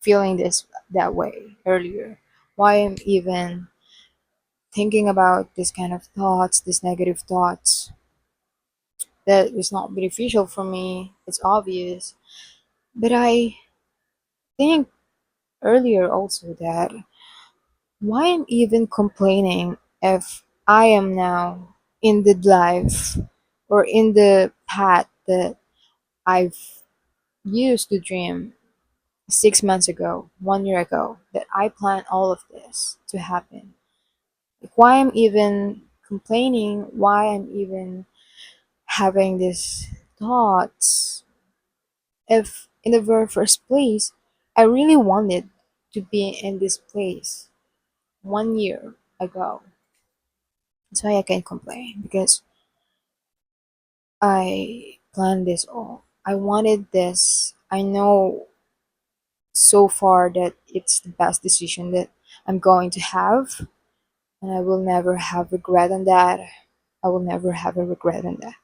feeling this that way earlier. Why I'm even thinking about this kind of thoughts, these negative thoughts that is not beneficial for me. It's obvious. But I think earlier also that why I'm even complaining if I am now in the life or in the path that I've used to dream 6 months ago, 1 year ago, that I planned all of this to happen. Like why I'm even complaining, why I'm even having these thoughts if in the very first place I really wanted to be in this place 1 year ago. That's why I can complain because I planned this all. I wanted this. I know so far that it's the best decision that I'm going to have, and I will never have regret on that. I will never have a regret on that.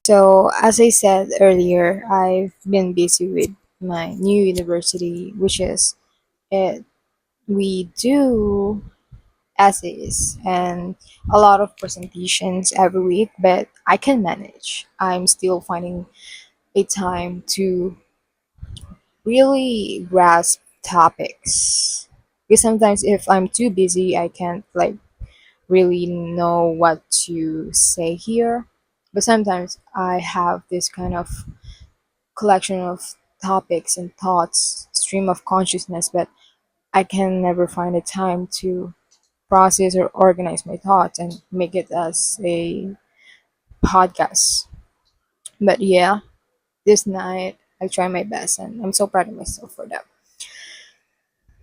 So, as I said earlier, I've been busy with my new university, which is it. We do essays and a lot of presentations every week, but I can manage. I'm still finding a time to really grasp topics. Because sometimes if I'm too busy, I can't like really know what to say here. But sometimes I have this kind of collection of topics and thoughts, stream of consciousness, but I can never find a time to process or organize my thoughts and make it as a podcast. But yeah, this night I try my best and I'm so proud of myself for that.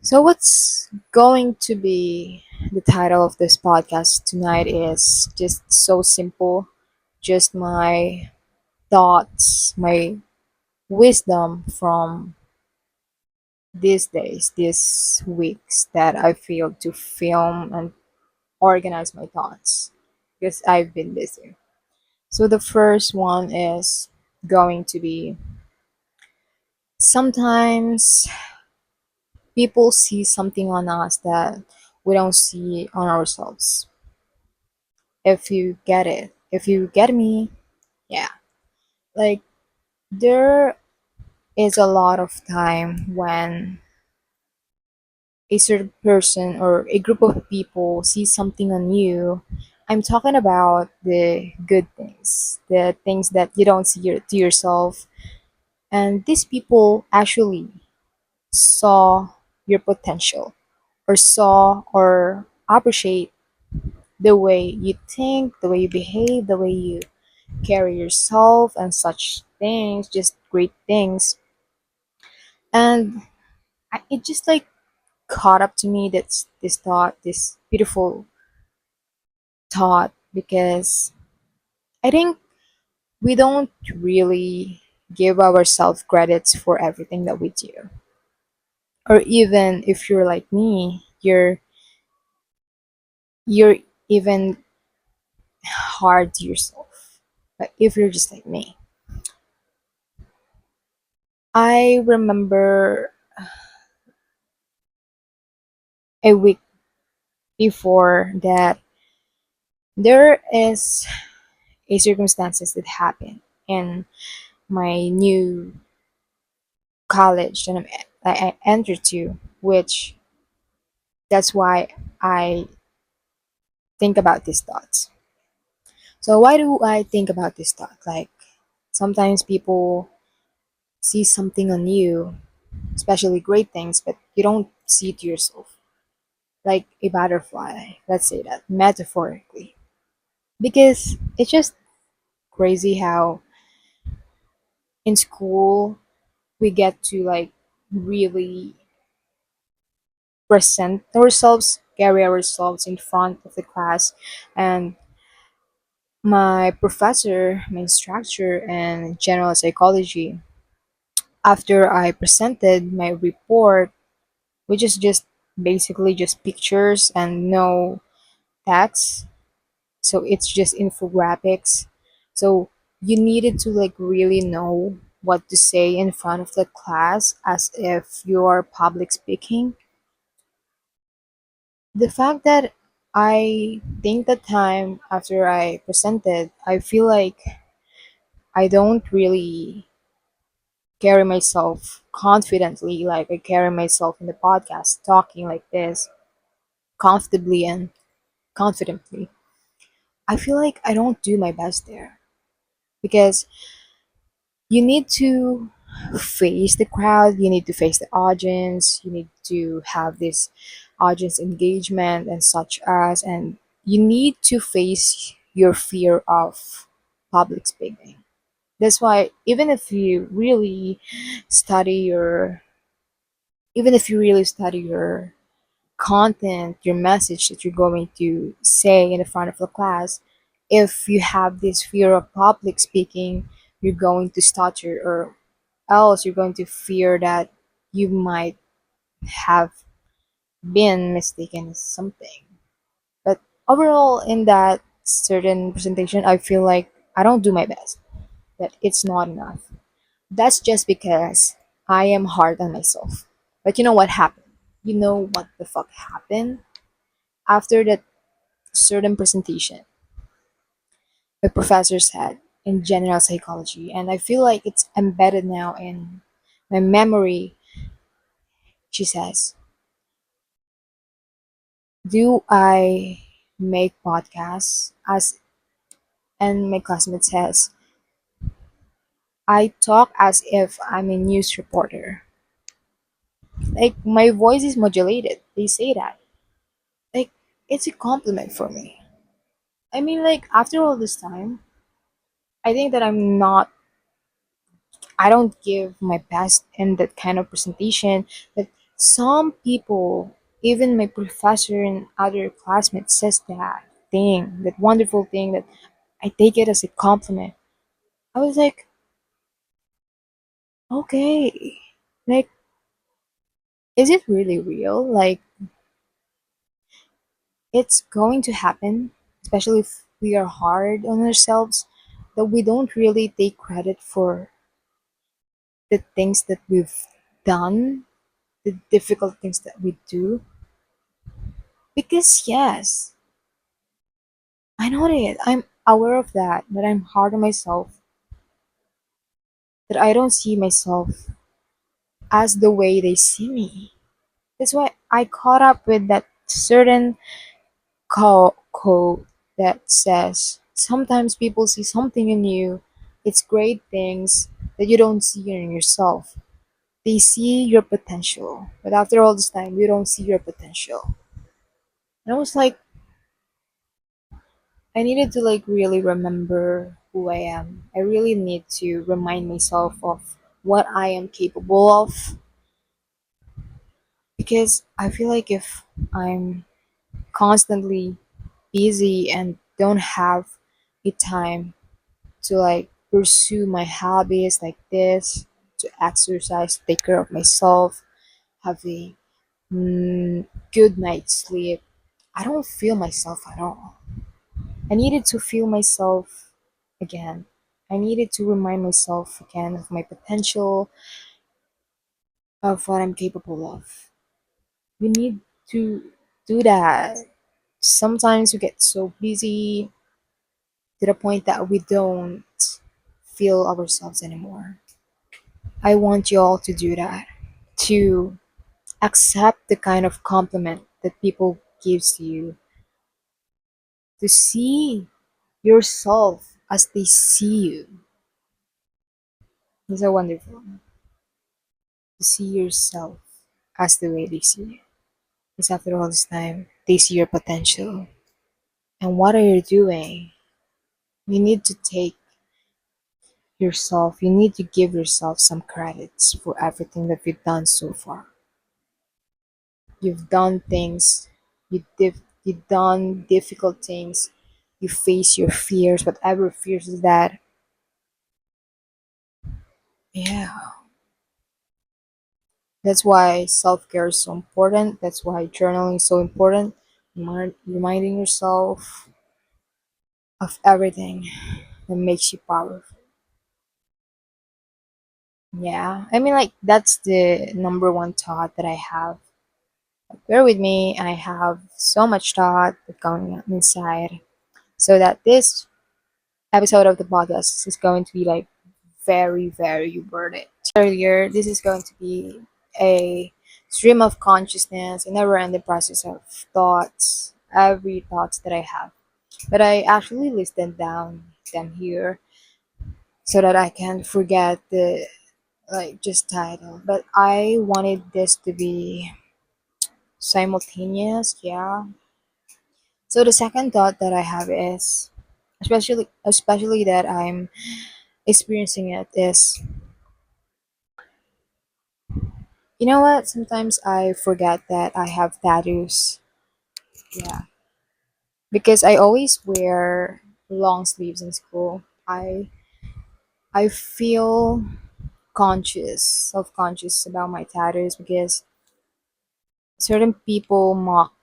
So, what's going to be the title of this podcast tonight is just so simple, just my thoughts, my wisdom from these days, these weeks that I feel to film and organize my thoughts because I've been busy. So the first one is going to be sometimes people see something on us that we don't see on ourselves. If you get it, if you get me, yeah. Like there is a lot of time when a certain person or a group of people see something on you. I'm talking about the good things, the things that you don't see to yourself. And these people actually saw your potential or saw or appreciate the way you think, the way you behave, the way you carry yourself, and such things, just great things. And it just like caught up to me that's this thought, this beautiful thought, because I think we don't really give ourselves credits for everything that we do. Or even if you're like me, you're even hard to yourself. But if you're just like me, I remember a week before that there is a circumstances that happened in my new college that I entered to, which that's why I think about these thoughts. So why do I think about this thought? Like sometimes people see something on you, especially great things, but you don't see it yourself. Like a butterfly, let's say that metaphorically. Because it's just crazy how in school we get to like really present ourselves, carry ourselves in front of the class, and my professor, my instructor in general psychology, after I presented my report, which is just basically just pictures and no text, so it's just infographics. So you needed to like really know. what to say in front of the class as if you're public speaking. The fact that I think the time after I presented, I feel like I don't really carry myself confidently like I carry myself in the podcast, talking like this comfortably and confidently. I feel like I don't do my best there because you need to face the crowd, you need to face the audience, you need to have this audience engagement and such as, and you need to face your fear of public speaking. That's why study your even if you really study your content, your message that you're going to say in the front of the class, if you have this fear of public speaking, you're going to stutter, or else you're going to fear that you might have been mistaken as something. But overall, in that certain presentation, I feel like I don't do my best, that it's not enough. That's just because I am hard on myself. But you know what happened? You know what the fuck happened? After that certain presentation, the professor said in general psychology, and I feel like it's embedded now in my memory. She says, do I make podcasts? As and my classmate says, I talk as if I'm a news reporter. Like my voice is modulated. They say that. Like it's a compliment for me. I mean, like after all this time, I think that I don't give my best in that kind of presentation, but some people, even my professor and other classmates, says that wonderful thing that I take it as a compliment. I was like, okay, like, is it really real? Like, it's going to happen, especially if we are hard on ourselves, that we don't really take credit for the things that we've done, the difficult things that we do. Because, yes, I know it. I'm aware of that I'm hard on myself, that I don't see myself as the way they see me. That's why I caught up with that certain quote that says, sometimes people see something in you, it's great things that you don't see in yourself. They see your potential, but after all this time, you don't see your potential. And I was like, I needed to like really remember who I am. I really need to remind myself of what I am capable of, because I feel like if I'm constantly busy and don't have the time to like pursue my hobbies like this, to exercise, take care of myself, have a good night's sleep, I don't feel myself at all. I needed to feel myself again. I needed to remind myself again of my potential, of what I'm capable of. We need to do that. Sometimes we get so busy to the point that we don't feel ourselves anymore. I want you all to do that. To accept the kind of compliment that people gives you. To see yourself as they see you. It's so wonderful to see yourself as the way they see you. Because after all this time, they see your potential. And what are you doing? You need to take yourself, you need to give yourself some credits for everything that you've done so far. You've done things, you've done difficult things, you face your fears, whatever fears is that. Yeah. That's why self care is so important. That's why journaling is so important. Reminding yourself of everything that makes you powerful. Yeah, I mean, like, that's the number one thought that I have. Bear with me, I have so much thought going on inside, so that this episode of the podcast is going to be like very, very worth it. Earlier, this is going to be a stream of consciousness, a never ending process of thoughts, every thoughts that I have. But I actually listed down them here so that I can forget the like just title. But I wanted this to be simultaneous, yeah. So the second thought that I have is especially that I'm experiencing it is, you know what? Sometimes I forget that I have tattoos. Yeah, because I always wear long sleeves in school. I feel self-conscious about my tattoos because certain people mock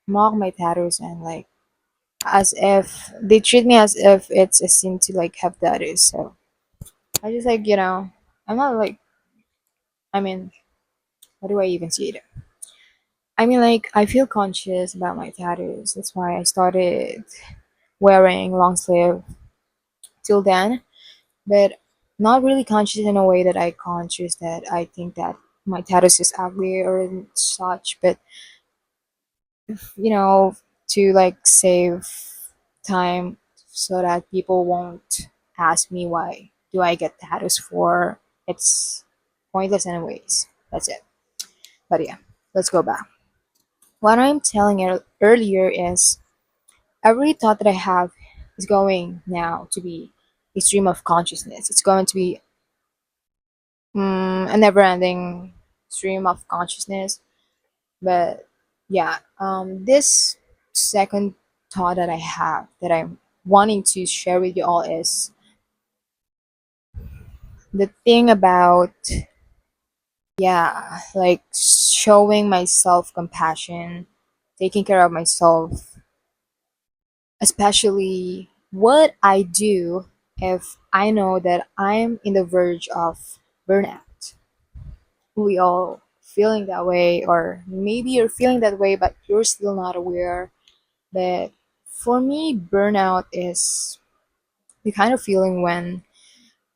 my tattoos, and like as if they treat me as if it's a sin to like have tattoos. So I just like, I'm not like, I mean, how do I even see it? I mean, like, I feel conscious about my tattoos. That's why I started wearing long sleeve till then, but not really conscious in a way that I conscious that I think that my tattoos is ugly or such. But you know, to like save time so that people won't ask me why do I get tattoos for. It's pointless anyways. That's it. But yeah, let's go back. What I'm telling you earlier is every thought that I have is going now to be a stream of consciousness. It's going to be a never-ending stream of consciousness. But yeah, this second thought that I have that I'm wanting to share with you all is the thing about, yeah, like showing myself compassion, taking care of myself, especially what I do if I know that I'm in the verge of burnout. We all feeling that way, or maybe you're feeling that way but you're still not aware. But for me, burnout is the kind of feeling when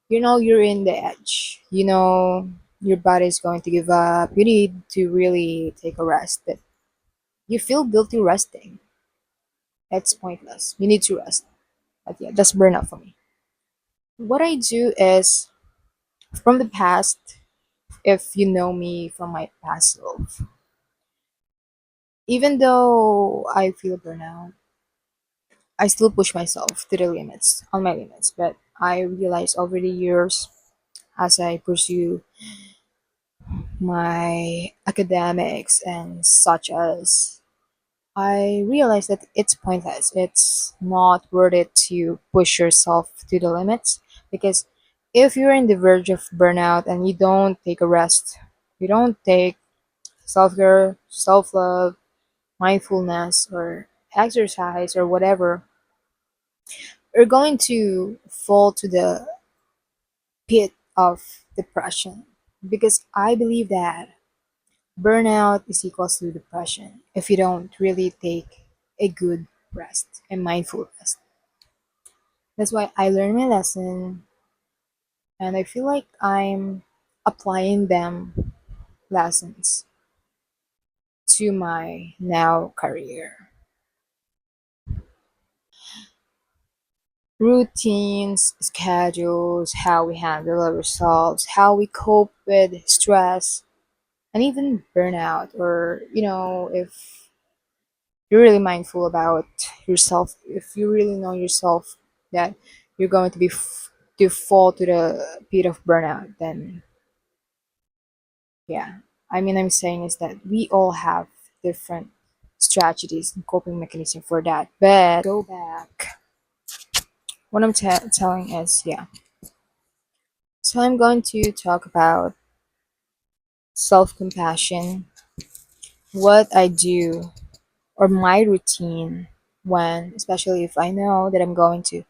you're in the edge. Your body's going to give up. You need to really take a rest, but you feel guilty resting. That's pointless. You need to rest. But yeah, that's burnout for me. What I do is from the past, if you know me from my past self, even though I feel burnout, I still push myself to the limits, on my limits. But I realize over the years, as I pursue my academics and such as, I realize that it's pointless. It's not worth it to push yourself to the limits because if you're in the verge of burnout and you don't take a rest, you don't take self care, self love, mindfulness, or exercise or whatever, you're going to fall to the pit of depression because I believe that burnout is equals to depression if you don't really take a good rest and mindful rest. That's why I learned my lesson and I feel like I'm applying them lessons to my now career. Routines, schedules, how we handle ourselves, how we cope with stress, and even burnout, or if you're really mindful about yourself, if you really know yourself that you're going to to fall to the pit of burnout, then yeah, I'm saying is that we all have different strategies and coping mechanism for that. But go back, what I'm telling is, yeah, so I'm going to talk about self-compassion, what I do, or my routine when, especially if I know that I'm going to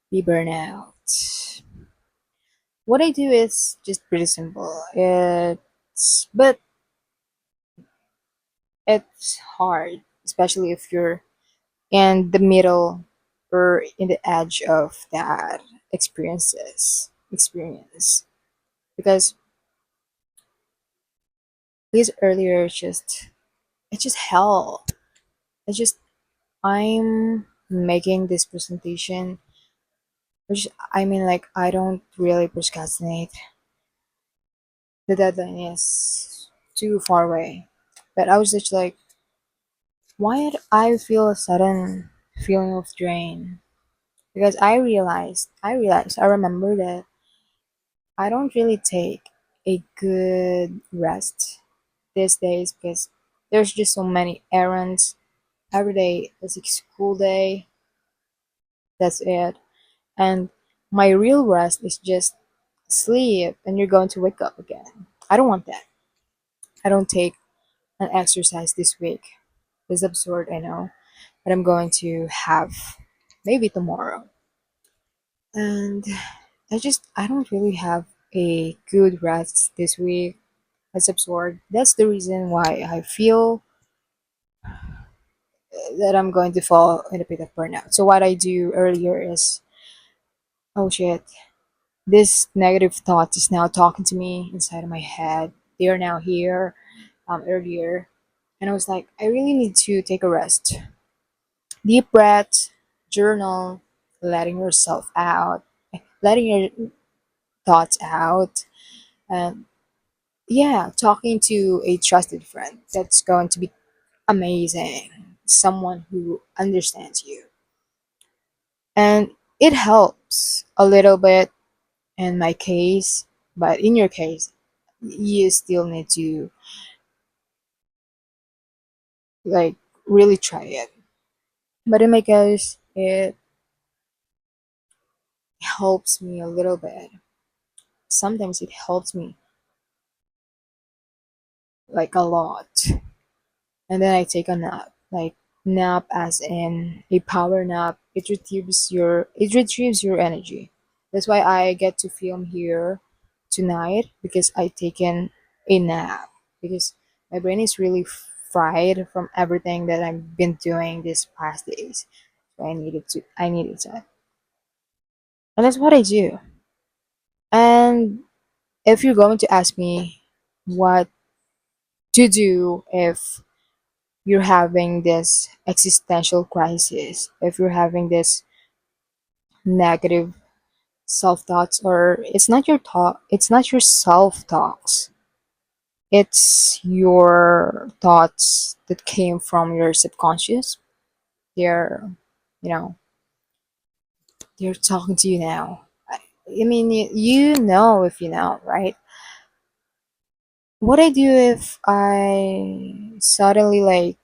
be burnout. What I do is just pretty simple. But it's hard, especially if you're in the middle or in the edge of that experience. Because this earlier it's just hell. It's just I'm making this presentation, which I mean, like, I don't really procrastinate. The deadline is too far away. But I was just like, why did I feel a sudden feeling of drain? Because I remember that I don't really take a good rest these days because there's just so many errands. Every day is a school day. That's it. And my real rest is just sleep and you're going to wake up again. I don't want that. I don't take an exercise this week. It's absurd, I know, but I'm going to have maybe tomorrow. And I don't really have a good rest this week. That's absurd. That's the reason why I feel that I'm going to fall in a bit of burnout. So what I do earlier is, oh shit, this negative thought is now talking to me inside of my head. They are now here, earlier, and I was like, I really need to take a rest. Deep breath, journal, letting yourself out, letting your thoughts out, and yeah, talking to a trusted friend. That's going to be amazing. Someone who understands you. And it helps a little bit in my case, but in your case, you still need to like really try it. But in my case, it helps me a little bit. Sometimes it helps me like a lot. And then I take a nap. Like nap as in a power nap. It retrieves your energy. That's why I get to film here tonight because I taken a nap because my brain is really fried from everything that I've been doing these past days. So I needed to. And that's what I do. And if you're going to ask me what to do if you're having this existential crisis, if you're having this negative self thoughts, or it's not your self talks, it's your thoughts that came from your subconscious. They're, you know, they're talking to you now. I mean, you know if you know, right? What I do if I suddenly like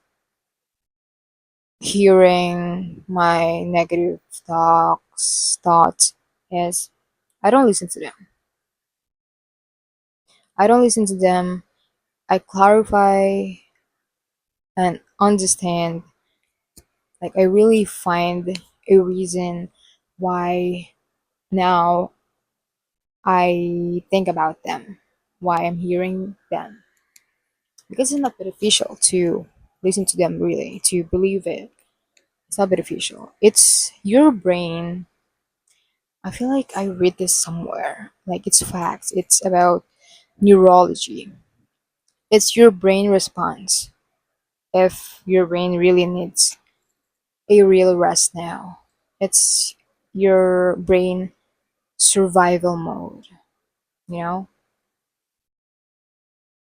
hearing my negative thoughts is I don't listen to them. I don't listen to them. I clarify and understand. Like I really find a reason why now I think about them, why I'm hearing them. Because it's not beneficial to listen to them really, to believe it. It's not beneficial. It's your brain. I feel like I read this somewhere. Like it's facts. It's about neurology. It's your brain response if your brain really needs a real rest now. It's your brain survival mode, you know?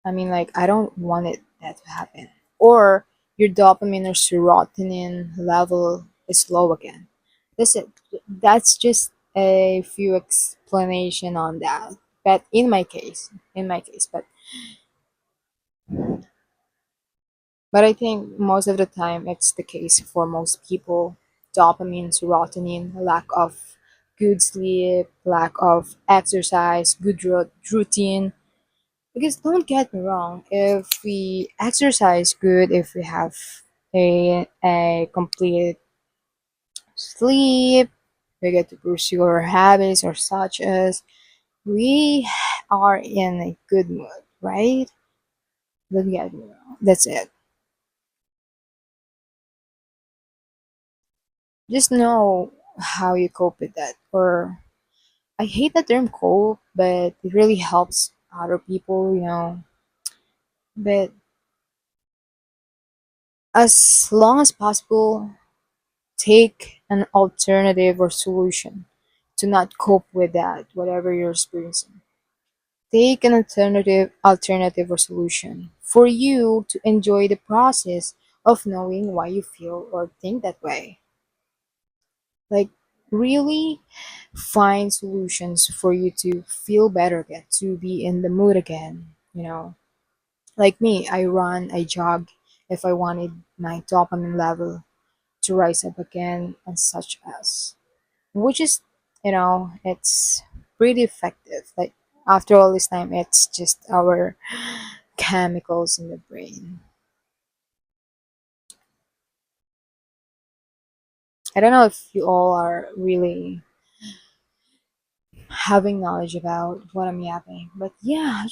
I mean, like, I don't want that to happen. Or your dopamine or serotonin level is low again. That's it. That's just a few explanation on that. But but I think most of the time it's the case for most people. Dopamine, serotonin, lack of good sleep, lack of exercise, good routine. Because don't get me wrong, if we exercise good, if we have a complete sleep, we get to pursue our habits or such as We are in a good mood, right? Don't get me wrong. That's it. Just know how you cope with that. Or I hate the term cope, but it really helps other people. But as long as possible, take an alternative or solution to not cope with that, whatever you're experiencing. Take an alternative or solution for you to enjoy the process of knowing why you feel or think that way. Like, really find solutions for you to feel better again, to be in the mood again. Like me, I run, I jog if I wanted my dopamine level to rise up again, and such as. Which is, it's pretty effective. Like, after all this time, it's just our chemicals in the brain. I don't know if you all are really having knowledge about what I'm yapping, but yeah,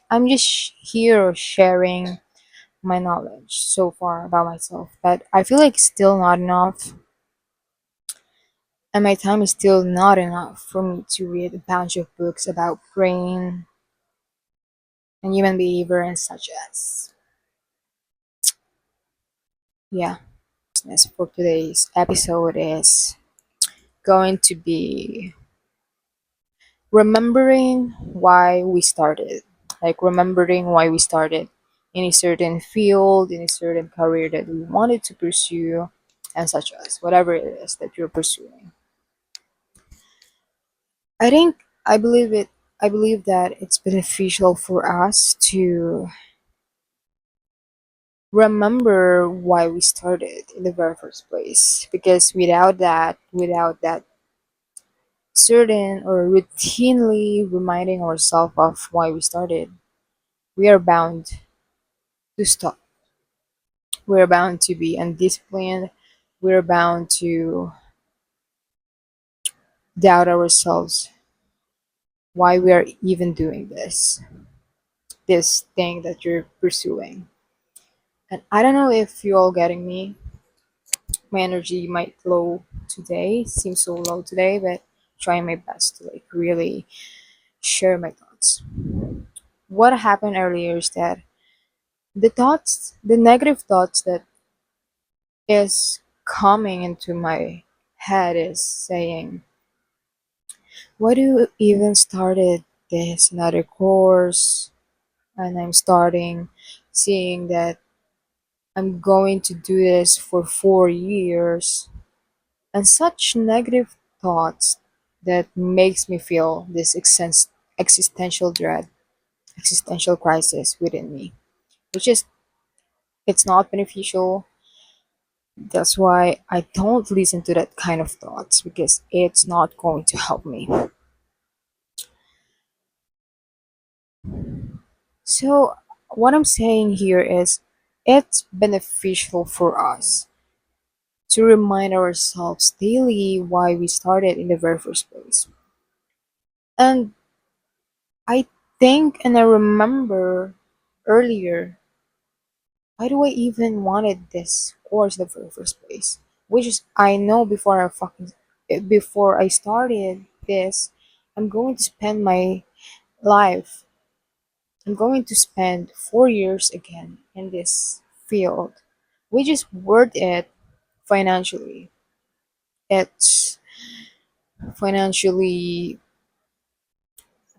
I'm just here sharing my knowledge so far about myself. But I feel like still not enough, and my time is still not enough for me to read a bunch of books about brain and human behavior and such as. Yeah, business for today's episode is going to be remembering why we started. Like, remembering why we started in a certain field, in a certain career that we wanted to pursue, and such as whatever it is that you're pursuing. I think I believe that it's beneficial for us to remember why we started in the very first place, because without that certain or routinely reminding ourselves of why we started, we are bound to stop. We're bound to be undisciplined. We're bound to doubt ourselves why we are even doing this thing that you're pursuing. And I don't know if you're all getting me. My energy might low today, seems so low today, but trying my best to like really share my thoughts. What happened earlier is that the negative thoughts that is coming into my head is saying, why do you even started this another course? And I'm starting seeing that I'm going to do this for 4 years, and such negative thoughts that makes me feel this existential dread, existential crisis within me, which is it's not beneficial. That's why I don't listen to that kind of thoughts, because it's not going to help me. So, what I'm saying here is it's beneficial for us to remind ourselves daily why we started in the very first place. And I think and I remember earlier, why do I even wanted this course in the very first place? Which is I know before I started this, I'm going to spend my life. I'm going to spend 4 years again in this field, which is worth it financially. It's financially,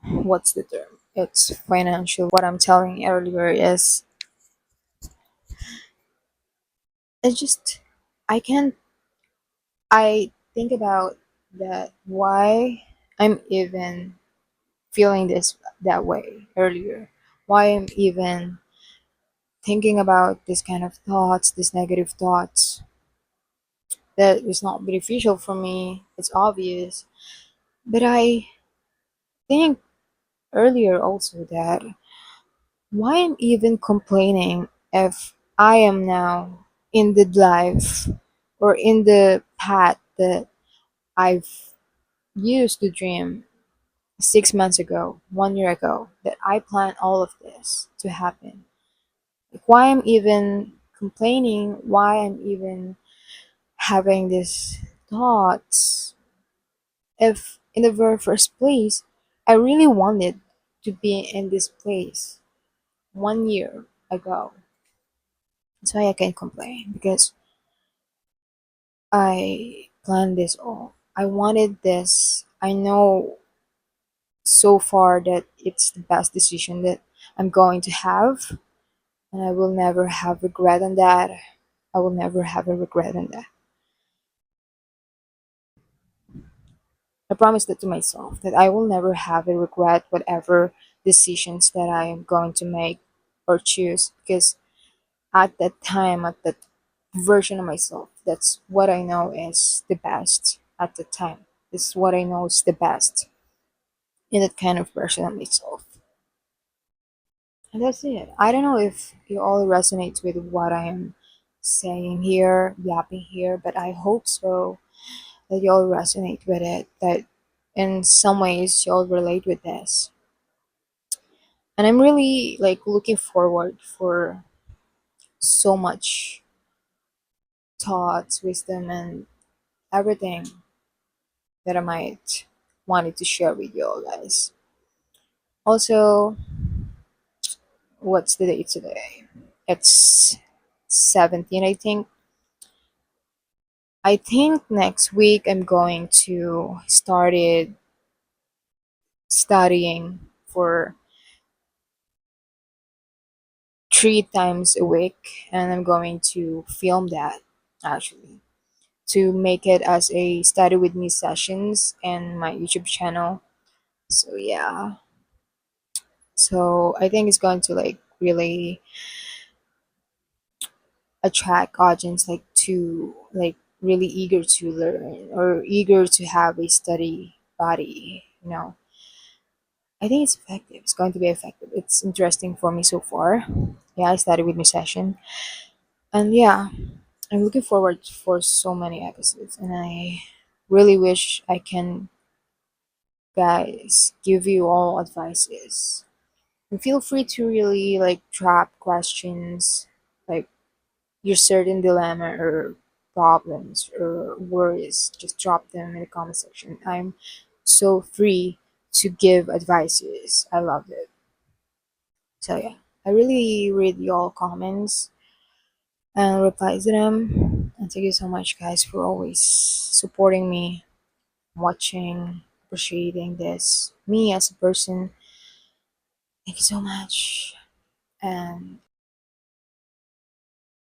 what's the term? It's financial. What I'm telling earlier is it's just I can't. I think about that why I'm even feeling this that way earlier. Why I'm even thinking about this kind of thoughts, these negative thoughts that is not beneficial for me. It's obvious. But I think earlier also that why I'm even complaining if I am now in the life or in the path that I've used to dream. 6 months ago, 1 year ago, that I planned all of this to happen. Like why I'm even complaining, why I'm even having these thoughts, if in the very first place I really wanted to be in this place 1 year ago. That's why I can complain because I planned this all. I wanted this. I know so far that it's the best decision that I'm going to have, and I will never have regret on that. I will never have a regret on that. I promise that to myself that I will never have a regret whatever decisions that I am going to make or choose because at that time, at that version of myself, that's what I know is the best at the time. This is what I know is the best in that kind of version of myself. And that's it. I don't know if you all resonate with what I am saying here, yapping here, but I hope so that you all resonate with it, that in some ways you all relate with this. And I'm really like looking forward for so much thoughts, wisdom, and everything that I might wanted to share with you all guys. Also, what's the date today? It's 17, I think. I think next week I'm going to started studying for 3 times a week, and I'm going to film that actually to make it as a study with me sessions and my YouTube channel. So yeah, so I think it's going to like really attract audience like to like really eager to learn or eager to have a study body, you know. I think it's effective. It's going to be effective. It's interesting for me so far. Yeah, I started with my session. And yeah, I'm looking forward for so many episodes and I really wish I can guys give you all advices. And feel free to really like drop questions like your certain dilemma or problems or worries. Just drop them in the comment section. I'm so free to give advices. I love it. So yeah, I really read y'all comments and reply to them. And thank you so much, guys, for always supporting me, watching, appreciating this me as a person. Thank you so much, and